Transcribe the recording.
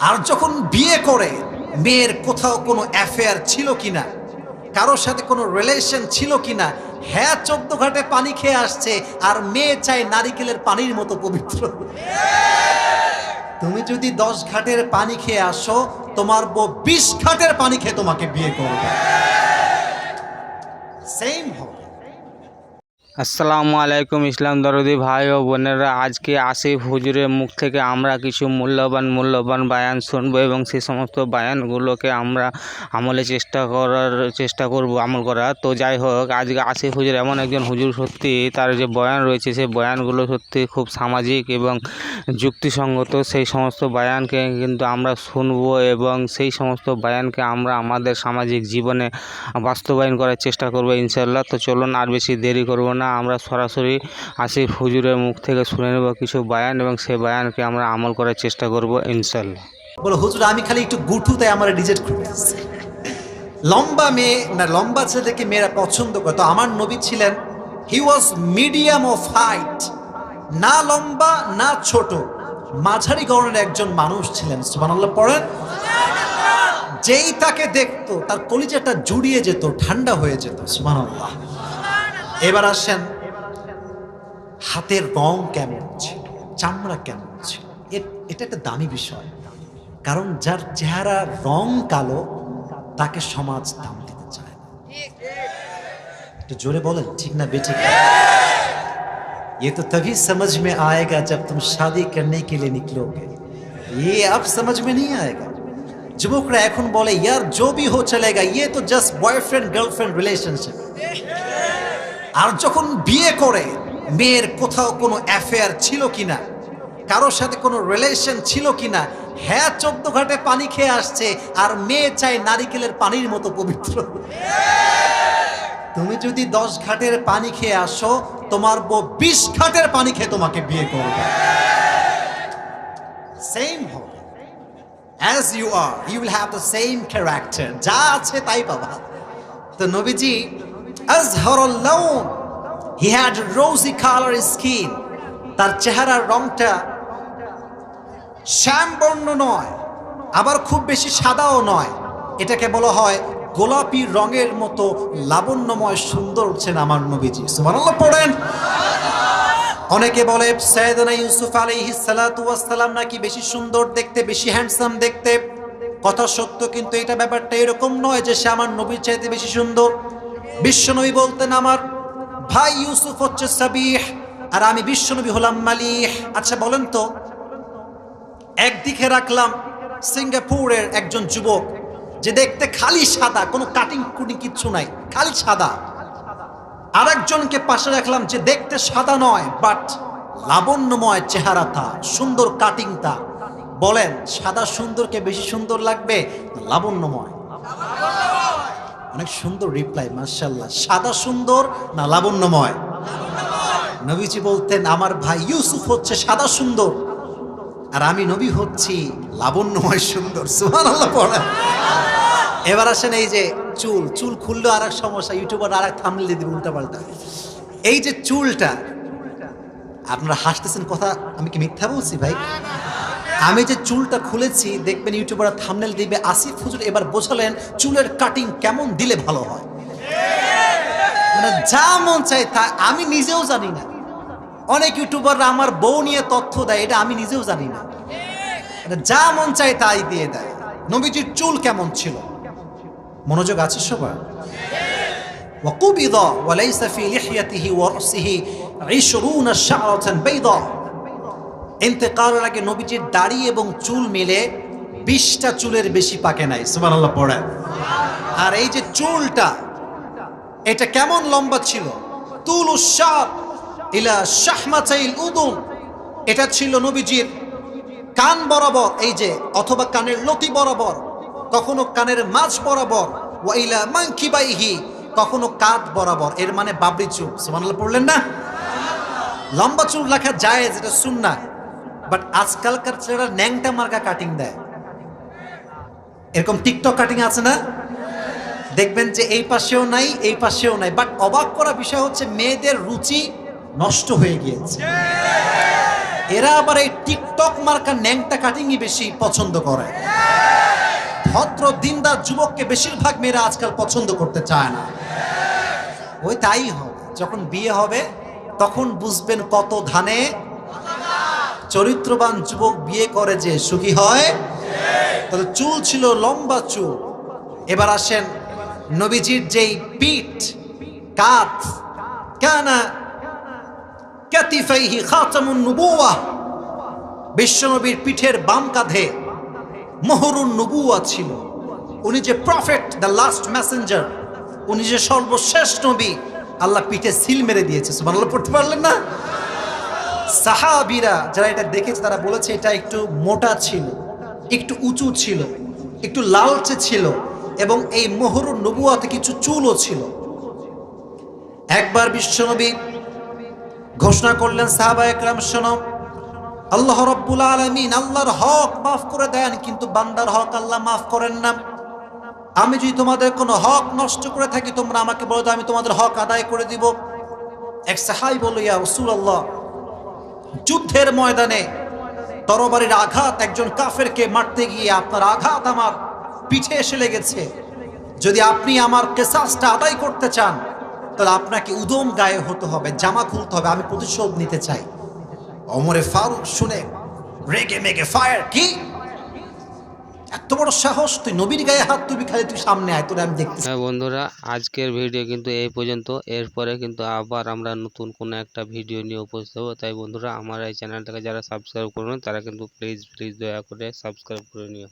আর যখন বিয়ে করে মেয়ের কোথাও কোনো অ্যাফেয়ার ছিল কিনা, কারোর সাথে কোনো রিলেশন ছিল কিনা, হ্যাঁ 14 ঘাটে পানি খেয়ে আসছে আর মেয়ে চায় নারিকেলের পানির মতো পবিত্র। তুমি যদি 10 ঘাটের পানি খেয়ে আসো, তোমার বউ 20 ঘাটের পানি খেয়ে তোমাকে বিয়ে করবে। সেম হবে। আসসালামু আলাইকুম ইসলাম দরদি ভাই ও বোনেরা, আজকে আসিফ হুজুরের মুখ থেকে আমরা কিছু মূল্যবান বায়ান শুনবো এবং সেই সমস্ত বায়ানগুলোকে আমরা আমলে চেষ্টা করব আমল করার। তো যাই হোক, আজকে আসিফ হুজুর এমন একজন হুজুর, সত্যি তার যে বয়ান রয়েছে সেই বয়ানগুলো সত্যি খুব সামাজিক এবং যুক্তিসঙ্গত। সেই সমস্ত বয়ানকে কিন্তু আমরা শুনবো এবং সেই সমস্ত বয়ানকে আমরা আমাদের সামাজিক জীবনে বাস্তবায়ন করার চেষ্টা করবো ইনশাল্লাহ। তো চলুন আর বেশি দেরি করব না, আমরা সরাসরি আসিফ হুজুরের মুখ থেকে শুনে নেব কিছু বায়ান এবং সেই বায়ানকে আমরা আমল করার চেষ্টা করব ইনশাল্লাহ। বলো হুজুর আমি খালি একটু গুঠু, তাই আমার রিজেক্ট করতেছে। লম্বা মেয়ে না, লম্বা ছেলেকে মেয়েরা পছন্দ করে। তো আমার নবী ছিলেন, হি ওয়াজ মিডিয়াম অফ হাইট, না লম্বা না ছোট, মাঝারি গড়নের একজন মানুষ ছিলেন। সুবহানাল্লাহ পড়েন। যেই তাকে দেখতো তার কলিজাটা জুড়িয়ে যেত, ঠান্ডা হয়ে যেত। সুবহানাল্লাহ। এবার আসেন, হাতের রং কেমন ছিল, চামড়া কেমন ছিল, এটা একটা দামি বিষয়। কারণ যার চেহারা রং কালো তাকে সমাজ দাম দিতে চায় না। একটু জোরে বলেন ঠিক না বেঠিক? ये तो तभी समझ में आएगा जब तुम शादी करने के लिए निकलोगे, ये अब समझ में नहीं आएगा। যুবকরা এখন বলে यार जो भी हो चलेगा, ये तो जस्ट बॉयफ्रेंड गर्लफ्रेंड रिलेशनशिप। আর যখন বিয়ে করে মেয়ের কোথাও কোনো অ্যাফেয়ার ছিল কিনা, কারোর সাথে কোনো রিলেশন ছিল কিনা, হ্যাঁ 14 ঘাটে পানি খেয়ে আসছে আর মেয়ে চায় নারিকেলের পানির মতো পবিত্র। তুমি যদি 10 ঘাটের পানি খেয়ে আসো, তোমার বউ 20 ঘাটের পানি খেয়ে তোমাকে বিয়ে করবে। সেম হবে। As you are, you will have the same character. যা আছে তাই পাবা। তো নবীজি আজহারুল লাউন, he had rosy colour skin, তার চেহারার রংটা শ্যামবর্ণ নয়, আবার খুব বেশি সাদাও নয়। এটাকে বলা হয় গোলাপি রঙের মতো লাবণ্যময় সুন্দর হচ্ছেন আমার নবীজি। সুবহানাল্লাহ পড়েন। অনেকে বলে সাইয়েদনা ইউসুফ আলাইহিস সালাতু ওয়াস সালাম নাকি বেশি সুন্দর দেখতে, বেশি হ্যান্ডসাম দেখতে। কথা সত্য, কিন্তু এটা ব্যাপারটা এরকম নয় যে সে আমার নবীর চাইতে বেশি সুন্দর। বিশ্বনবী বলতেন আমার ভাই ইউসুফ হচ্ছে সাবিহ আর আমি বিশ্বনবী হলাম মালিহ। আচ্ছা বলেন তো, একদিকে রাখলাম সিঙ্গাপুরের একজন যুবক যে দেখতে খালি সাদা, কোনো কাটিং কুটিং কিচ্ছু নাই, খালি সাদা। আরেকজনকে পাশে রাখলাম যে দেখতে সাদা নয়, বাট লাবণ্যময় চেহারাটা, সুন্দর কাটিংটা। বলেন সাদা সুন্দরকে বেশি সুন্দর লাগবে লাবণ্যময়? অনেক সুন্দর রিপ্লাই, মাশাআল্লাহ। সাদা সুন্দর না লাবণ্যময়? নবীজি বলতেন আমার ভাই ইউসুফ হচ্ছে সাদা সুন্দর আর আমি নবী হচ্ছি লাবণ্যময় সুন্দর। সুবহানাল্লাহ পড়া। এবার আসেন এই যে চুল খুললেও আর এক সমস্যা, ইউটিউবার আর এক থাম্বনেল দিয়ে দিবে উল্টা পাল্টা। এই যে চুলটা, আপনারা হাসতেছেন, কথা আমি কি মিথ্যা বলছি ভাই? আমি যে চুলটা খুলেছি, দেখবেন ইউটিউবার থাম্বনেল দিবে আসিফ হুজুর এবার বোঝালেন চুলের কাটিং কেমন দিলে ভালো হয়। মানে যা মন চাই তা, আমি নিজেও জানি না। অনেক ইউটিউবাররা আমার বউ নিয়ে তথ্য দেয়, এটা আমি নিজেও জানি না। যা মন চাই তাই দিয়ে দেয়। নবীজির চুল কেমন ছিল? মনোযোগ আছে সবার? ওয়াকুবিদা ওয়ালাইসা ফি লিহইয়াতিহি ওয়া রাসিহি 20 শা'রাতান বাইদা। ইন্তেকালের আগে নবীজির দাড়ি এবং চুল মিলে 20টা চুলের বেশি পাকে নাই। সুবহানাল্লাহ পড়েন। আর এই যে চুলটা, এটা কেমন লম্বা ছিল? তুলুশ শার ইলা শাহমাতাইল উদুন, এটা ছিল নবীজির কান বরাবর, এই যে, অথবা কানের লতি বরাবর, কখনো কানের মাঝ বরাবর, ওয়া ইলা মানকিবাইহি, কখনো কাঁধ বরাবর। এর মানে বাবরি চুল। সুবহানাল্লাহ পড়লেন না? লম্বা চুল রাখা জায়েজ, এটা সুন্নাহ। বাট আজকালকার ছেলেরা ন্যাংটা মার্কা কাটিং দেয়। এরকম টিকটক কাটিং আছে না? দেখবেন যে এই পাশেও নাই, এই পাশেও নাই। বাট অবাক করা বিষয় হচ্ছে মেয়েদের রুচি নষ্ট হয়ে গিয়েছে। এরা আবার এই টিকটক মার্কা ন্যাংটা কাটিংই বেশি পছন্দ করে। ভদ্র দিনদার যুবককে বেশিরভাগ মেয়েরা আজকাল পছন্দ করতে চায় না। ওই তাই হবে, যখন বিয়ে হবে তখন বুঝবেন কত ধানে। চরিত্রবান যুবক বিয়ে করে যে সুখী হয়। তাহলে চুল ছিল লম্বা চুল। এবার আসেন নবীজির যেই পিঠ কাঁধ, কানা কাতিফাইহি খাতামুন নবুওয়াহ, বিশ্বনবীর পিঠের বাম কাঁধে মোহরুন নবুওয়া ছিল। উনি যে প্রফেট, দ্য লাস্ট মেসেঞ্জার, উনি যে সর্বশেষ নবী, আল্লাহ পিঠে সিল মেরে দিয়েছে। সুবহানাল্লাহ পড়তে পারলেন না? সাহাবীরা যারা এটা দেখেছে তারা বলেছে এটা একটু মোটা ছিল, একটু উঁচু ছিল, একটু লালচে ছিল, এবং এই মোহরুন নবুয়াতে কিছু চুলও ছিল। একবার বিশ্বনবী ঘোষণা করলেন, সাহাবা একরাম শোনো, আল্লাহ রাব্বুল আলামিন আল্লাহর হক মাফ করে দেন, কিন্তু বান্দার হক আল্লাহ মাফ করেন না। আমি যদি তোমাদের কোনো হক নষ্ট করে থাকি তোমরা আমাকে বলে দাও, আমি তোমাদের হক আদায় করে দিব। এক সাহাবী বলল, ইয়া রাসূলুল্লাহ, যুদ্ধের ময়দানে তরবারির আঘাত একজন কাফেরকে মারতে গিয়ে আপনার আঘাত আমার পিঠে এসে লেগেছে। যদি আপনি আমার কিসাসটা আদায় করতে চান তাহলে আপনাকে উদম গায়ে হতে হবে, জামা খুলতে হবে, আমি প্রতিশোধ নিতে চাই। ওমরে ফারুক শুনে রেগে মেগে ফায়ার, কি এত বড় সাহস, তুই নবীর গায়ে হাত তুই খালি, তুই সামনে আয়, তোরে আমি দেখতেছি। হ্যাঁ বন্ধুরা, আজকের ভিডিও কিন্তু এই পর্যন্ত। এরপরে কিন্তু আবার আমরা নতুন কোনো একটা ভিডিও নিয়ে উপস্থিত হবো। তাই বন্ধুরা, আমার এই চ্যানেলটাকে যারা সাবস্ক্রাইব করবেন তারা কিন্তু প্লিজ দয়া করে সাবস্ক্রাইব করে নিও।